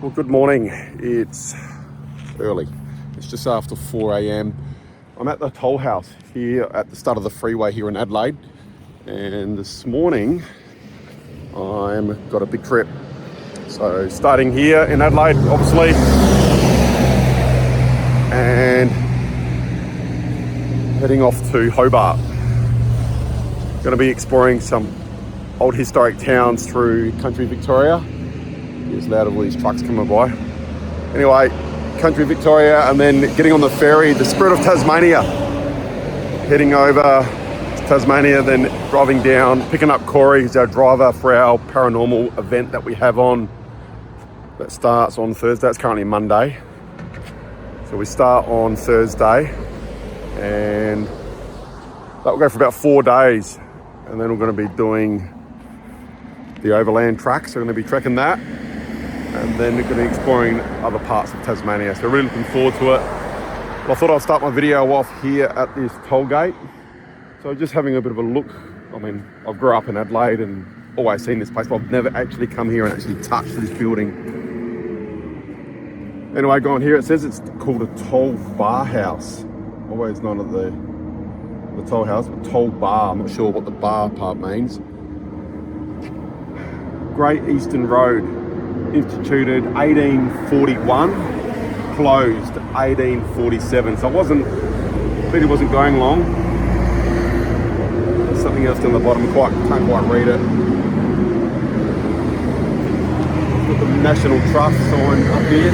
Well, good morning. It's early. It's just after 4 a.m. I'm at the toll house here at the start of the freeway here in Adelaide. And this morning, I'm got a big trip. So starting here in Adelaide, obviously, and heading off to Hobart. Going to be exploring some old historic towns through country Victoria. It's loud of all these trucks coming by. Anyway, country Victoria, and then getting on the ferry, the Spirit of Tasmania, heading over to Tasmania, then driving down, picking up Corey, who's our driver for our paranormal event that we have on, that starts on Thursday. It's currently Monday. So we start on Thursday, and that will go for about 4 days, and then we're going to be doing the overland track, so we're going to be trekking that. And then we're going to be exploring other parts of Tasmania. So really looking forward to it. But I thought I'd start my video off here at this Tollgate. So just having a bit of a look. I mean, I grew up in Adelaide and always seen this place, but I've never actually come here and actually touched this building. Anyway, going here, it says it's called a toll bar house. Always known as the toll house, but toll bar. I'm not sure what the bar part means. Great Eastern Road. Instituted 1841, closed 1847. So clearly wasn't going long. There's something else down the bottom, can't quite read it. Got the National Trust sign up here.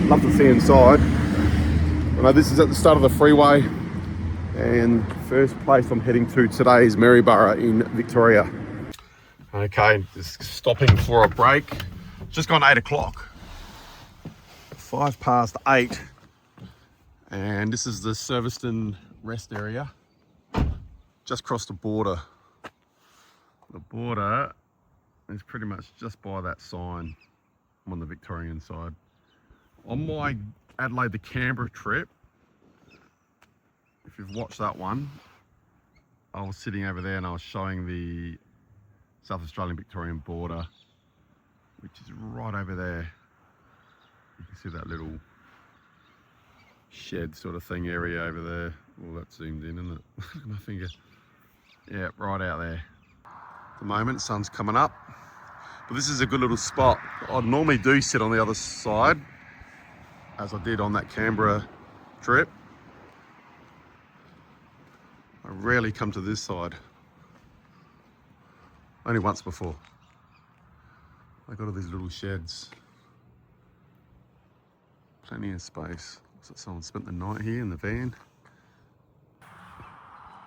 Love to see inside. I know this is at the start of the freeway, and first place I'm heading to today is Maryborough in Victoria. Okay, just stopping for a break. Just gone 8 o'clock. 5 past 8. And this is the Serviceton rest area. Just crossed the border. The border is pretty much just by that sign. I'm on the Victorian side. On my Adelaide to Canberra trip, if you've watched that one, I was sitting over there and I was showing the South Australian Victorian border, which is right over there. You can see that little shed sort of thing area over there. Well, that's zoomed in, isn't it? Look at my finger. Yeah, right out there. At the moment, sun's coming up, but this is a good little spot. I normally do sit on the other side, as I did on that Canberra trip. I rarely come to this side. Only once before. I got all these little sheds. Plenty of space. Looks like someone spent the night here in the van.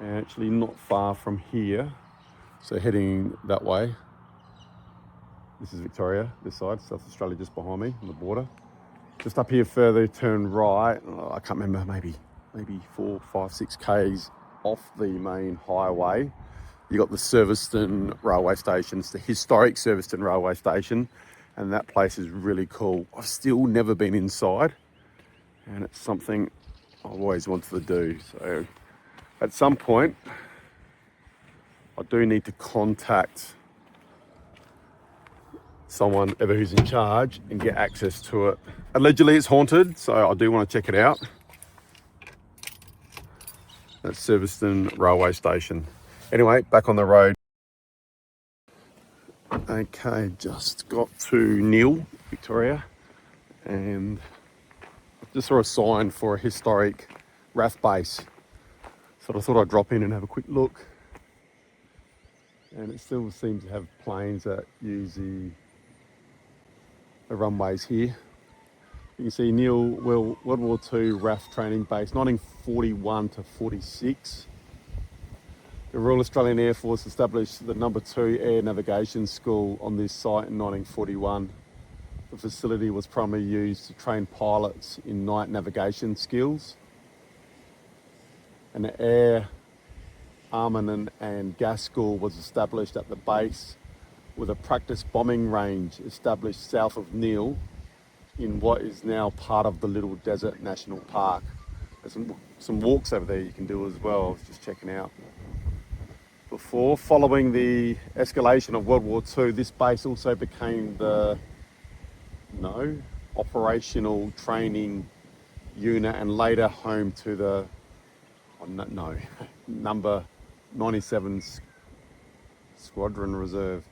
And actually not far from here. So heading that way. This is Victoria, this side, South Australia just behind me on the border. Just up here further, turn right. Oh, I can't remember, maybe 4, 5, 6 Ks off the main highway. You got the Serviceton railway station. It's the historic Serviceton railway station, and that place is really cool. I've still never been inside, and it's something I've always wanted to do. So at some point, I do need to contact someone ever who's in charge and get access to it. Allegedly it's haunted, so I do want to check it out. That's Serviceton railway station. Anyway, back on the road. Okay, just got to Nhill, Victoria, and just saw a sign for a historic RAAF base. So I thought I'd drop in and have a quick look. And it still seems to have planes that use the runways here. You can see Nhill, World War II RAAF training base, 1941 to 46. The Royal Australian Air Force established the No. 2 Air Navigation School on this site in 1941. The facility was primarily used to train pilots in night navigation skills. An air armament and gas school was established at the base, with a practice bombing range established south of Nhill in what is now part of the Little Desert National Park. There's some walks over there you can do as well. I was just checking out. before. Following the escalation of World War II, this base also became the operational training unit and later home to the number 97 Squadron Reserve.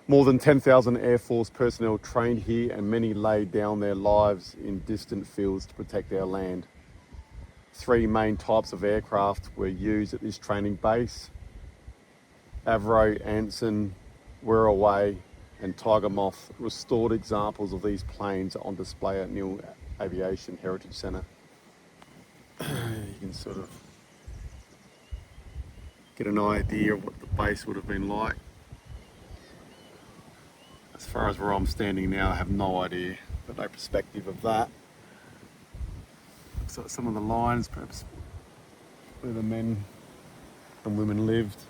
More than 10,000 Air Force personnel trained here and many laid down their lives in distant fields to protect our land. 3 main types of aircraft were used at this training base: Avro, Anson, WWII and Tiger Moth. Restored examples of these planes are on display at Nhill Aviation Heritage Centre. You can sort of get an idea of what the base would have been like. As far as where I'm standing now, I have no idea, but no perspective of that. Looks like some of the lines, perhaps where the men and women lived.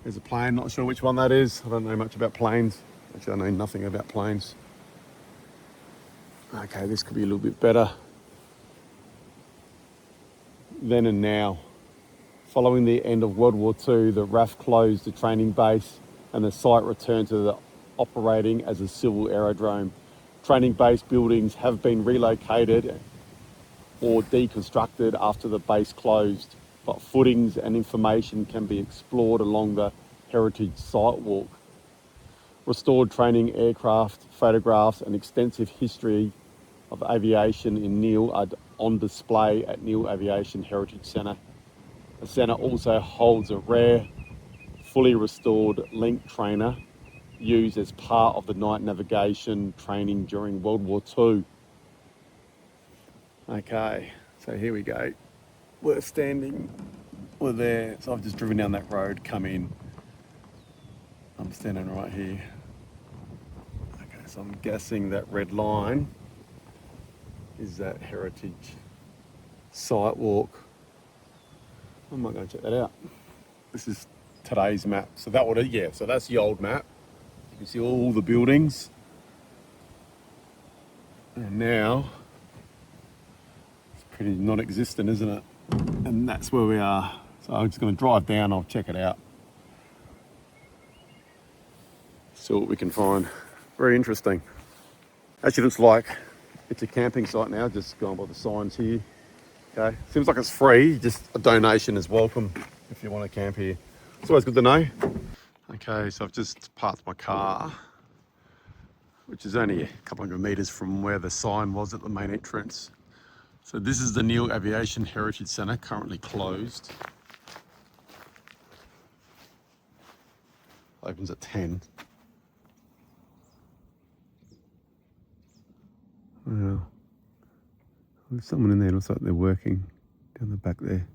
There's a plane, not sure which one that is. I don't know much about planes. Actually, I know nothing about planes. Okay, this could be a little bit better. Then and now. Following the end of World War II, the RAAF closed the training base and the site returned to the operating as a civil aerodrome. Training base buildings have been relocated or deconstructed after the base closed, but footings and information can be explored along the heritage site walk. Restored training aircraft, photographs and extensive history of aviation in Nhill are on display at Nhill Aviation Heritage Centre. The centre also holds a rare, fully restored link trainer used as part of the night navigation training during World War II. Okay, so here we go. We're there. So I've just driven down that road, come in. I'm standing right here. Okay, so I'm guessing that red line is that heritage site walk. I might go check that out. This is today's map. So that would, so that's the old map. You can see all the buildings. And now, it's pretty non-existent, isn't it? And that's where we are. So I'm just going to drive down, I'll check it out. See what we can find. Very interesting. Actually looks like it's a camping site now, just going by the signs here. Okay, seems like it's free, just a donation is welcome if you want to camp here. It's always good to know. Okay, so I've just parked my car, which is only a couple hundred metres from where the sign was at the main entrance. So this is the Nhill Aviation Heritage Centre, currently closed. Opens at 10. Wow. There's someone in there, looks like they're working down the back there.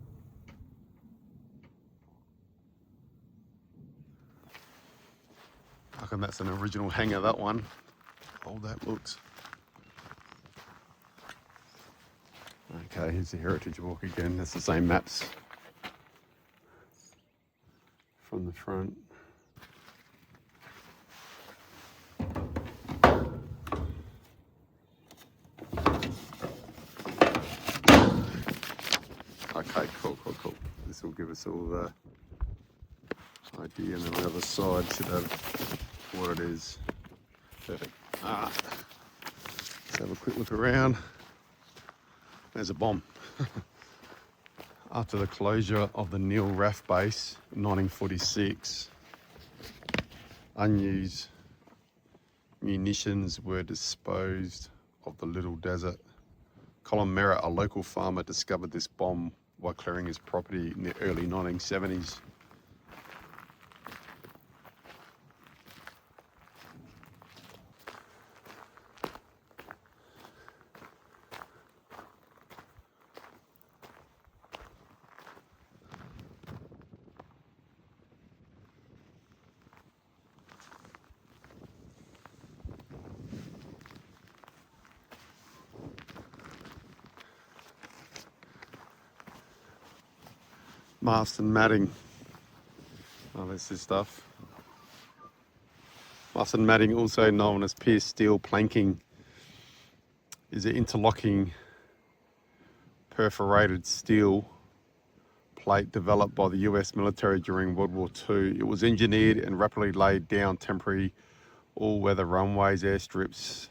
I reckon that's an original hangar, that one. How old that looks. Okay, here's the heritage walk again. That's the same maps from the front. Okay, cool. This will give us all the idea, and then on the other side should have what it is. Perfect. Let's have a quick look around. There's a bomb. After the closure of the Nhill RAAF base in 1946, unused munitions were disposed of the Little Desert. Colin Merritt, a local farmer, discovered this bomb while clearing his property in the early 1970s. Mast and matting. Oh, this is stuff. Mast and matting, also known as pierced steel planking, is an interlocking perforated steel plate developed by the US military during World War II. It was engineered and rapidly laid down temporary all-weather runways, airstrips,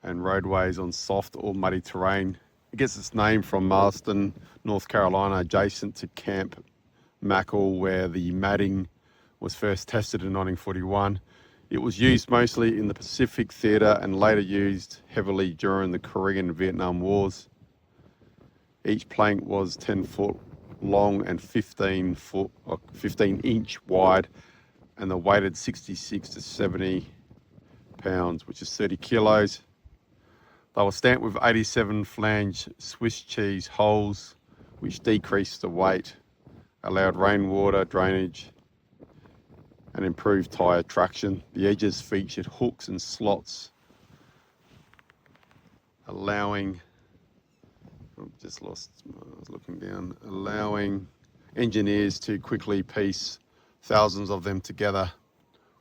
and roadways on soft or muddy terrain. It gets its name from Marston, North Carolina, adjacent to Camp Mackle, where the matting was first tested in 1941. It was used mostly in the Pacific Theatre and later used heavily during the Korean and Vietnam Wars. Each plank was 10 foot long and 15 inch wide, and they weighted 66 to 70 pounds, which is 30 kilos. They were stamped with 87 flange Swiss cheese holes, which decreased the weight, allowed rainwater drainage, and improved tyre traction. The edges featured hooks and slots, allowing engineers to quickly piece thousands of them together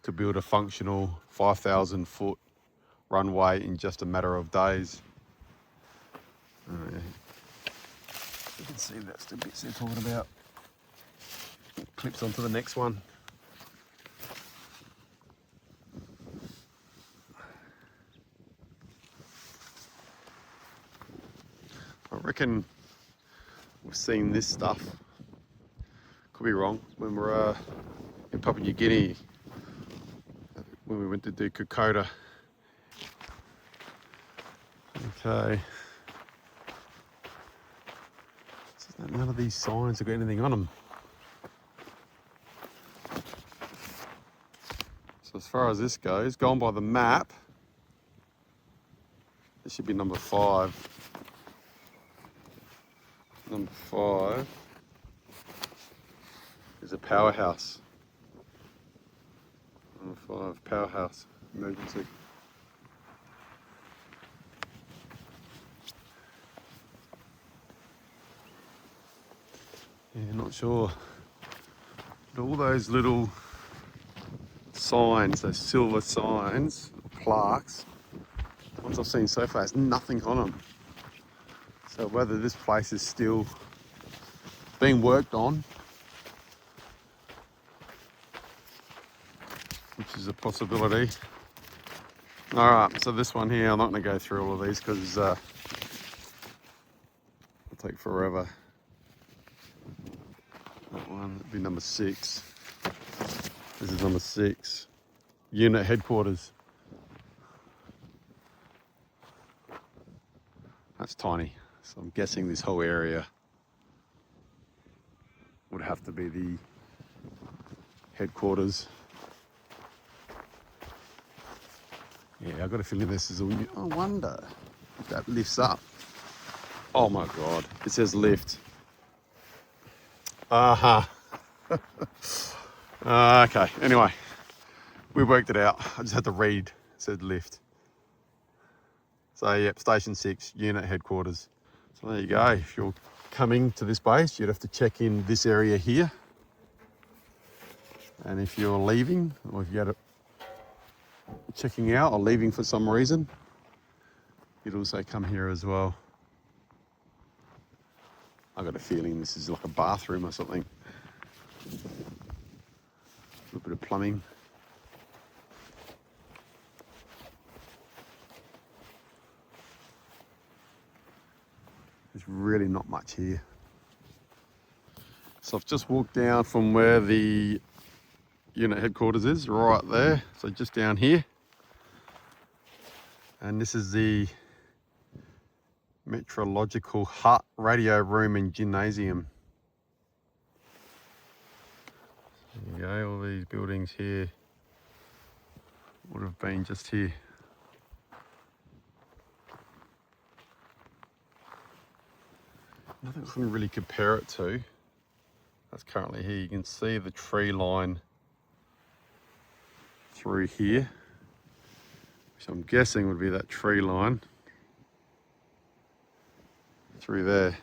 to build a functional 5,000 foot runway in just a matter of days. You can see that's the bits they're talking about. Clips onto the next one. I reckon we've seen this stuff. Could be wrong. When we were in Papua New Guinea, when we went to do Coad. Okay. So none of these signs have got anything on them. So as far as this goes, going by the map, this should be number 5. Number 5 is a powerhouse. Number 5, powerhouse, emergency. Yeah, not sure. But all those little signs, those silver signs, plaques, the ones I've seen so far, there's nothing on them. So whether this place is still being worked on, which is a possibility. All right, so this one here, I'm not going to go through all of these because it'll take forever. That one would be number 6. This is number 6. Unit headquarters. That's tiny. So I'm guessing this whole area would have to be the headquarters. Yeah, I've got a feeling this is all new. I wonder if that lifts up. Oh my God, it says lift. Aha. Okay, anyway, we worked it out. I just had to read, it said lift. So yep, station 6, unit headquarters. So there you go. If you're coming to this base, you'd have to check in this area here. And if you're leaving, or if you're checking out or leaving for some reason, you'd also come here as well. I got a feeling this is like a bathroom or something. A little bit of plumbing. There's really not much here. So I've just walked down from where the unit headquarters is, right there. So just down here. And this is the meteorological hut, radio room and gymnasium. There you go, all these buildings here would have been just here. Nothing I can really compare it to. That's currently here. You can see the tree line through here, which I'm guessing would be that tree line through there.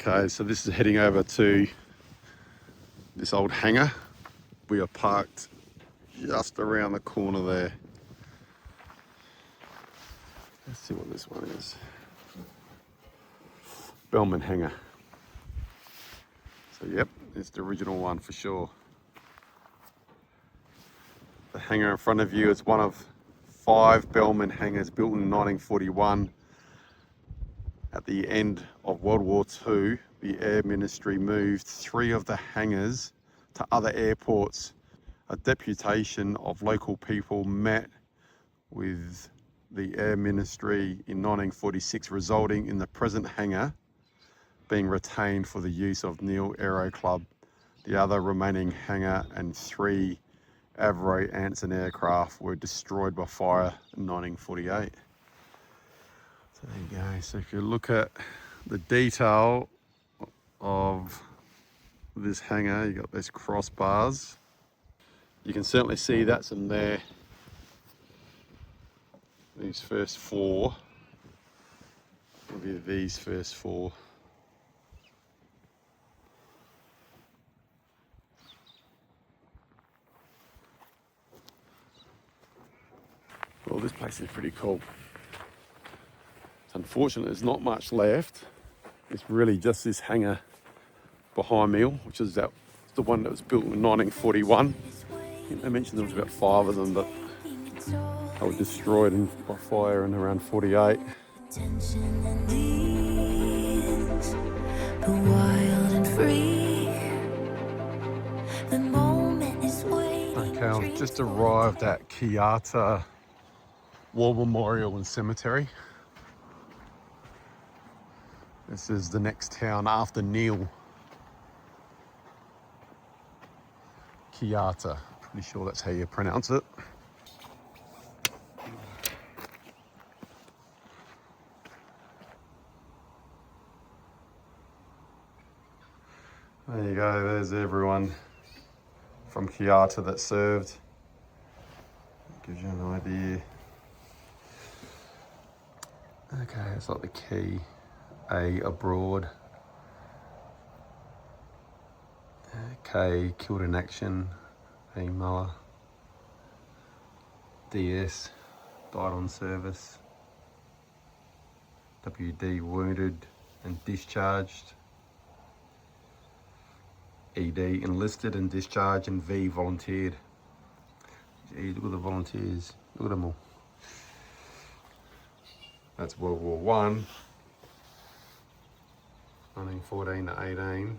Okay, so this is heading over to this old hangar. We are parked just around the corner there. Let's see what this one is. Bellman Hangar. So yep, it's the original one for sure. The hangar in front of you is one of 5 Bellman hangars built in 1941. At the end of World War II, the Air Ministry moved 3 of the hangars to other airports. A deputation of local people met with the Air Ministry in 1946, resulting in the present hangar being retained for the use of Nhill Aero Club. The other remaining hangar and 3 Avro Anson aircraft were destroyed by fire in 1948. So there you go. So if you look at the detail of this hangar, you got those crossbars. You can certainly see that's in there. These first 4. Maybe these first 4. Well, this place is pretty cool. It's unfortunate there's not much left. It's really just this hangar behind me, which is the one that was built in 1941. I think they mentioned there was about 5 of them, but they were destroyed by fire in around 48. Okay, I've just arrived at Kiata War Memorial and Cemetery. This is the next town after Nhill. Kiata, pretty sure that's how you pronounce it. There you go, there's everyone from Kiata that served. Gives you an idea. Okay, it's like the key. A, abroad. K, killed in action. A, mower. DS, died on service. WD, wounded and discharged. ED, enlisted and discharged. And V, volunteered. Gee, look at the volunteers. Look at them all. That's World War I. 1914 to 18.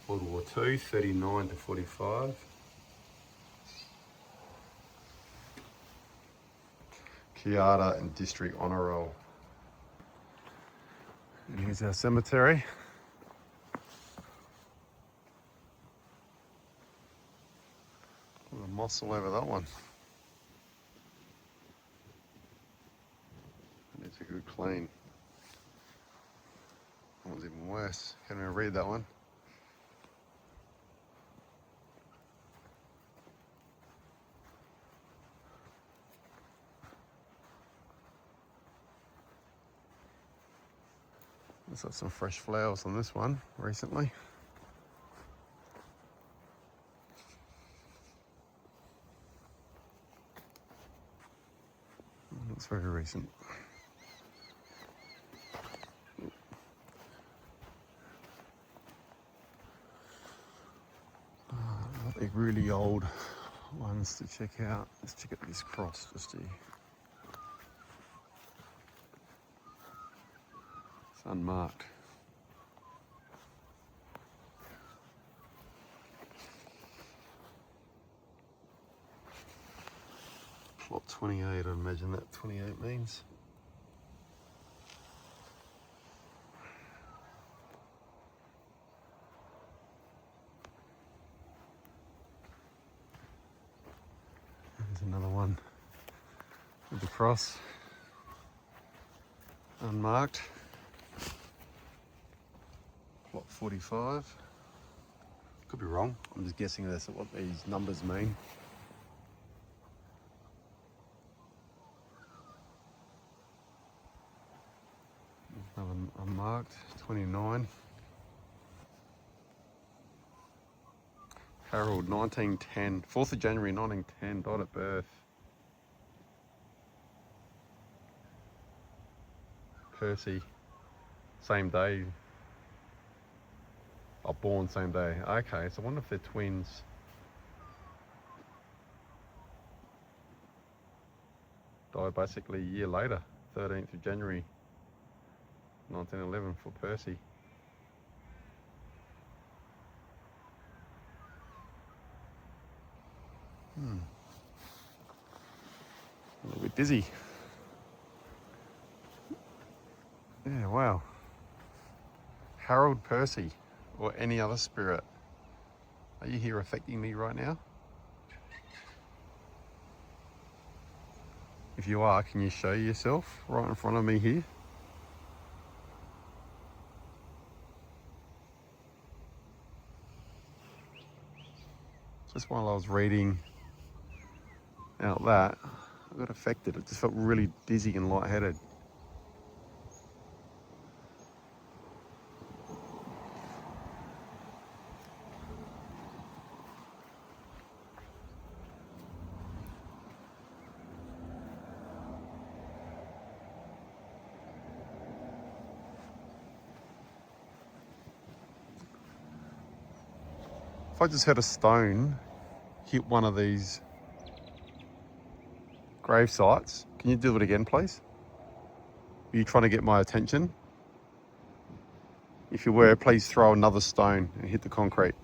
World War II, 39 to 45. Kiata and District Honour Roll. And here's our cemetery. Look at the moss all over that one. It needs a good clean. That one's even worse. Can't even read that one. There's got some fresh flowers on this one recently. Looks very recent. The really old ones to check out. Let's check out this cross just here. It's unmarked. Plot 28, I'd imagine that 28 means. There's another one with the cross, unmarked. Plot 45. Could be wrong. I'm just guessing that's what these numbers mean. Another unmarked, 29. Harold, 1910. 4th of January 1910, died at birth. Percy, same day. Oh, born same day. Okay, so I wonder if they're twins. Died basically a year later, 13th of January 1911 for Percy. A little bit dizzy. Yeah, wow. Harold Percy, or any other spirit. Are you here affecting me right now? If you are, can you show yourself right in front of me here? Just while I was reading out that, I got affected. It just felt really dizzy and lightheaded. If I just had a stone hit one of these grave sites, can you do it again, please? Are you trying to get my attention? If you were, please throw another stone and hit the concrete.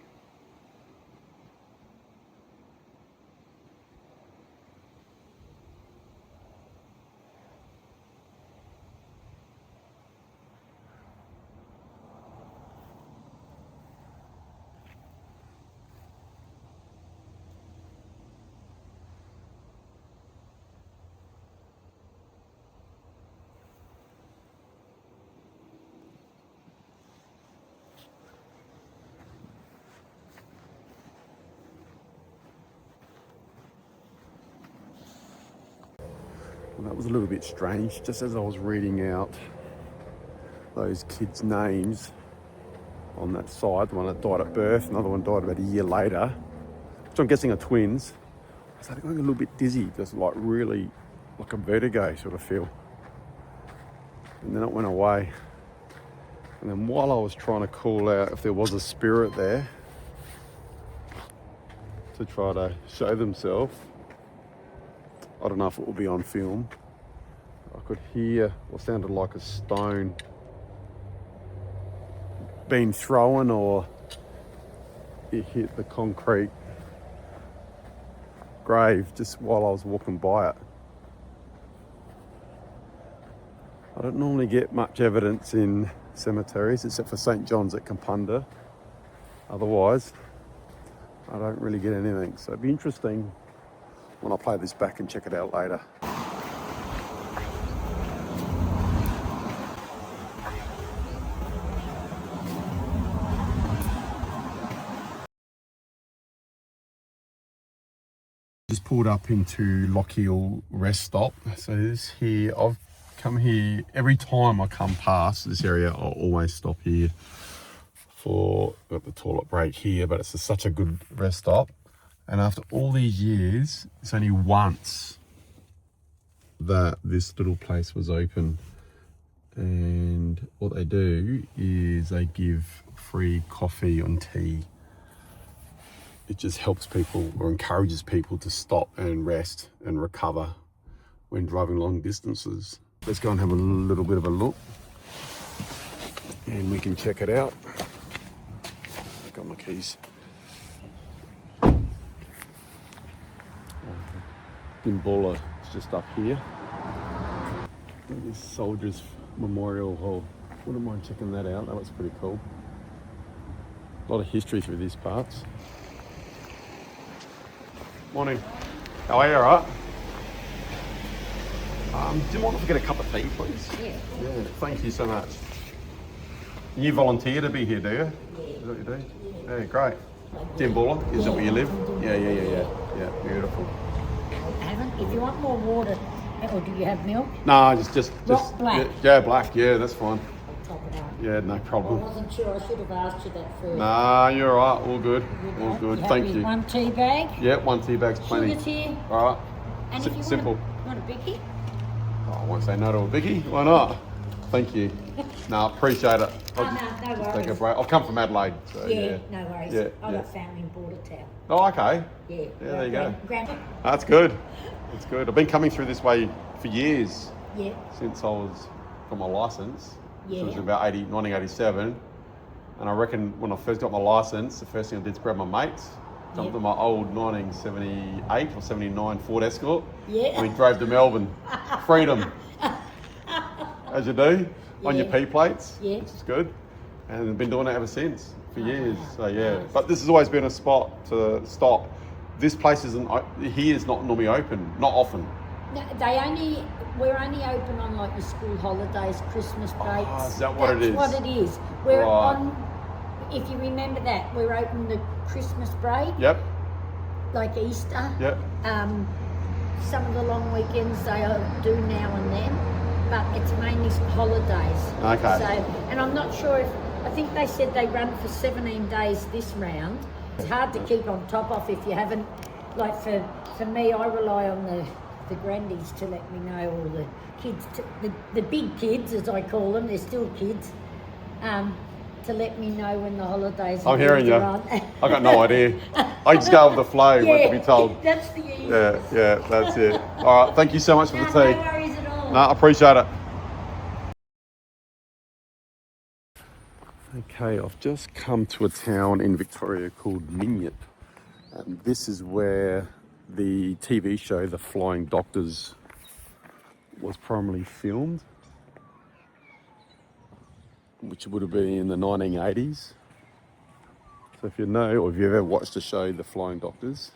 Well, that was a little bit strange. Just as I was reading out those kids' names on that side, the one that died at birth, another one died about a year later, which I'm guessing are twins, I started going a little bit dizzy, just like really like a vertigo sort of feel. And then it went away. And then while I was trying to call out if there was a spirit there to try to show themselves, I don't know if it will be on film, I could hear what sounded like a stone being thrown, or it hit the concrete grave just while I was walking by it. I don't normally get much evidence in cemeteries except for St. John's at Kapunda. Otherwise, I don't really get anything. So it'd be interesting when I play this back and check it out later. Just pulled up into Nhill rest stop. So this here, I've come here every time I come past this area. I'll always stop here for, got the toilet break here, but it's such a good rest stop. And after all these years, it's only once that this little place was open. And what they do is they give free coffee and tea. It just helps people or encourages people to stop and rest and recover when driving long distances. Let's go and have a little bit of a look and we can check it out. I've got my keys. Dimboola is just up here. This Soldiers Memorial Hall. Wouldn't mind checking that out. That looks pretty cool. A lot of history through these parts. Morning. How are you, alright? Do you mind if I get a cup of tea, please? Yeah. Yeah, thank you so much. You volunteer to be here, do you? Yeah. Is that what you do? Yeah, great. Dimboola, is that where you live? Yeah. Yeah, beautiful. If you want more water, or do you have milk? No, just black. Yeah, black. Yeah, that's fine. I'll top it up. Yeah, no problem. I wasn't sure. I should have asked you that first. Nah, you're all right. All good. All good. Thank you. One tea bag. Yeah, one tea bag's plenty. Sugar tea. All right. And if you simple. Want a bicky? Oh, I won't say no to a biggie. Why not? Thank you. No, appreciate it. No Just worries. take a break. I've come from Adelaide, so Yeah, no worries. Yeah, I've yeah. got family in Bordertown. Oh, okay. Yeah. There you go. Grand. That's good. It's good. I've been coming through this way for years. Yeah. Since I was got my license. Yeah. So it was about 1987. And I reckon when I first got my license, the first thing I did is grab my mates, jumped in my old 1978 or 79 Ford Escort. Yeah. And we drove to Melbourne. Freedom. As you do, on your P plates, Yeah. which is good. And I've been doing it ever since, for years. So yeah, Nice. but this has always been a spot to stop. This place isn't, here is not normally open, not often. No, we're only open on like your school holidays, Christmas breaks. Oh, is that what it is? That's what it is. We're Right. on, if you remember that, we're open the Christmas break, Yep, like Easter. yep. Some of the long weekends they do now and then, but it's mainly holidays. Okay. So, and I'm not sure if, I think they said they run for 17 days this round. It's hard to keep on top of if you haven't, like for me, I rely on the grandies to let me know, or the kids, the big kids as I call them, they're still kids, to let me know when the holidays are I'm hearing you. on. I got no idea. I just go with the flow, what to be told. That's the easiest. Yeah, that's it. All right, thank you so much for the No tea. worries at all. No, I appreciate it. Okay, I've just come to a town in Victoria called Minyip. And this is where the TV show The Flying Doctors was primarily filmed, which would have been in the 1980s. So if you know, or if you've ever watched the show The Flying Doctors,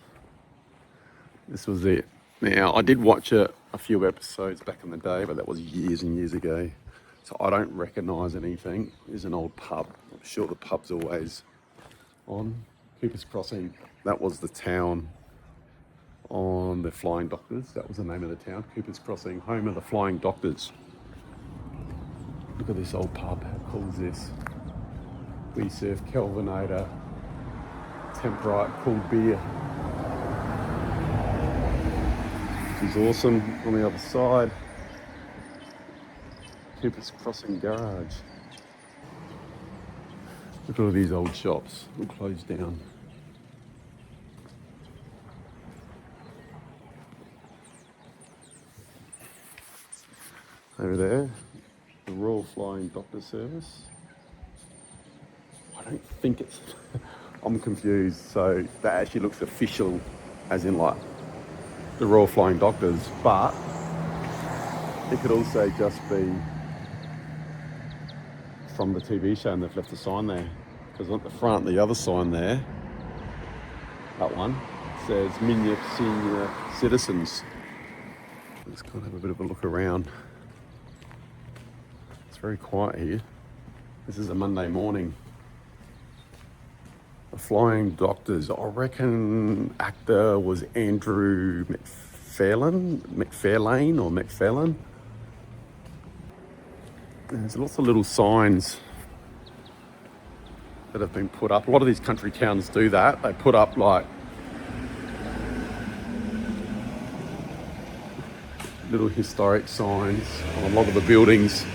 this was it. Now, I did watch it a few episodes back in the day, but that was years and years ago. So I don't recognise anything. There's an old pub. I'm sure the pub's always on. Cooper's Crossing, that was the town on The Flying Doctors. That was the name of the town. Cooper's Crossing, home of The Flying Doctors. Look at this old pub. How cool is this? We serve Kelvinator, Temperate, cool beer. Which is awesome. On the other side, Cooper's Crossing Garage. Look at all these old shops, all closed down. Over there, the Royal Flying Doctor Service. I don't think it's, I'm confused. So that actually looks official, as in like the Royal Flying Doctors, but it could also just be from the TV show and they've left a sign there. Because at the front, the other sign there, that one, says Minyip Senior Citizens. Let's kind of have a bit of a look around. It's very quiet here. This is a Monday morning. The Flying Doctors, I reckon actor was Andrew McFarlane. There's lots of little signs that have been put up. A lot of these country towns do that. They put up like little historic signs on a lot of the buildings.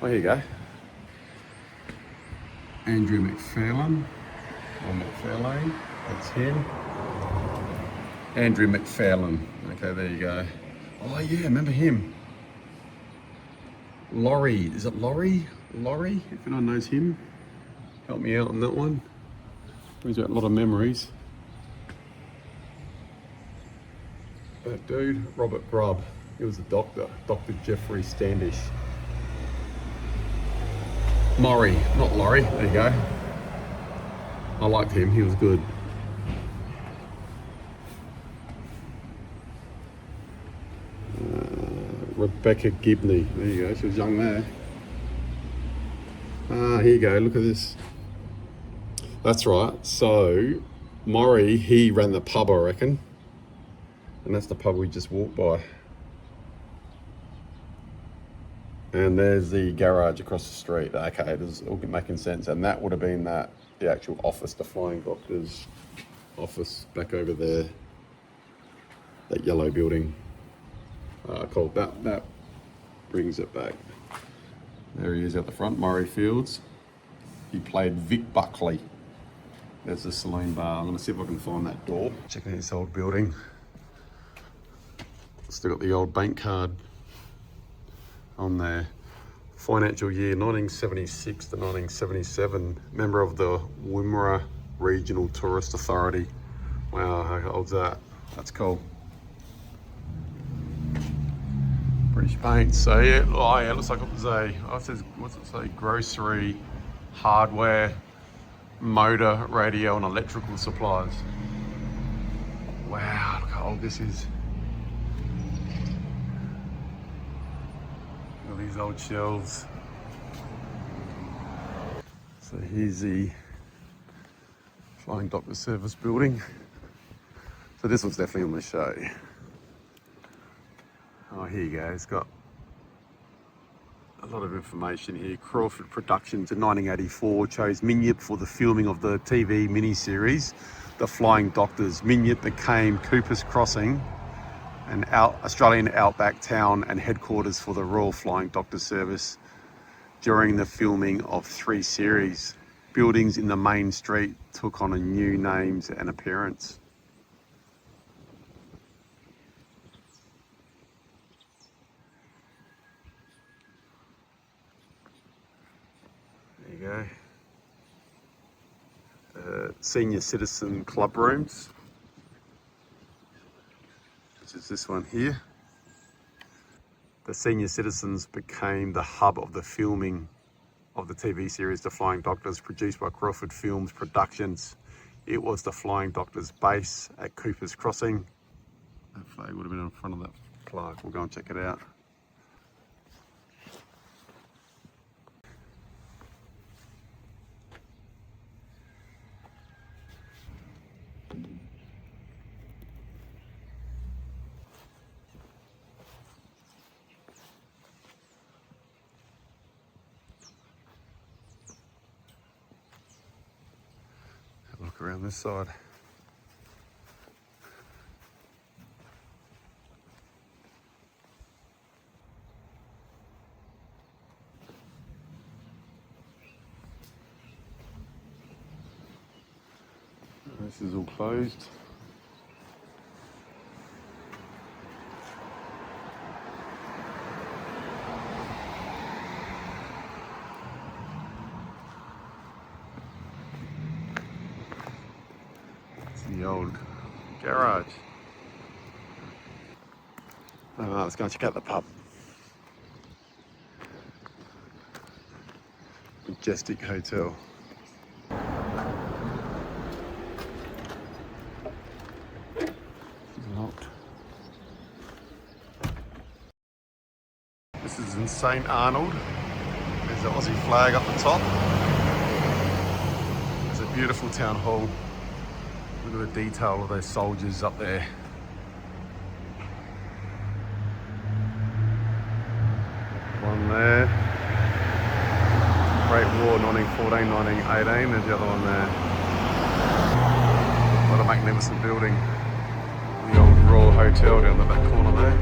Oh, here you go. Andrew McFarlane, or McFarlane, that's him. Andrew McFarlane, okay, there you go. Oh yeah, remember him. Laurie, is it Laurie? Laurie, if anyone knows him, help me out on that one. Brings back a lot of memories. That dude, Robert Grubb, he was a doctor, Dr. Jeffrey Standish. Murray, not Laurie, there you go. I liked him, he was good. Rebecca Gibney, there you go, she was young there. Here you go, look at this. That's right, so Murray, he ran the pub, I reckon. And that's the pub we just walked by. And there's the garage across the street. Okay, this is all making sense. And that would have been the actual office, the Flying Doctors office back over there. That yellow building. Called that brings it back. There he is at the front, Murray Fields. He played Vic Buckley. There's the saloon bar. I'm gonna see if I can find that door. Checking this old building. Still got the old bank card on there. Financial year 1976 to 1977. Member of the Wimmera Regional Tourist Authority. Wow, how old's that? That's cool. British paint. So yeah, oh yeah, it looks like it was a, oh, it says, what's it say? Grocery, hardware, motor, radio and electrical supplies. Wow, look how old this is. Look at these old shelves. So here's the Flying Doctor Service building. So this was definitely on the show. Oh, here you go. It's got a lot of information here. Crawford Productions in 1984 chose Minyip for the filming of the TV miniseries, The Flying Doctors. Minyip became Cooper's Crossing, an Australian outback town and headquarters for the Royal Flying Doctor Service during the filming of 3 series. Buildings in the main street took on a new names and appearance. There you go. Senior Citizen Club Rooms, which is this one here. The Senior Citizens became the hub of the filming of the TV series The Flying Doctors, produced by Crawford Films Productions. It was the Flying Doctors base at Cooper's Crossing. That flag would have been in front of that plaque. We'll go and check it out. Look around this side. This is all closed. The old garage. Let's go and check out the pub. Majestic Hotel. It's locked. This is in St. Arnaud. There's the Aussie flag up the top. There's a beautiful town hall. Look at the detail of those soldiers up there. One there. Great War 1914, 1918. There's the other one there. What a magnificent building. The old Royal Hotel down the back corner there.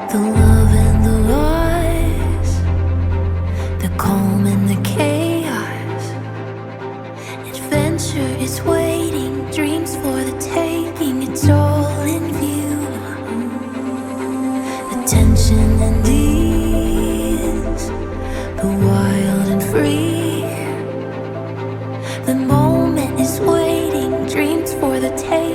The love and the lies, the calm and the chaos. Adventure is waiting, dreams for the taking, it's all in view. The tension and ease, the wild and free. The moment is waiting, dreams for the taking.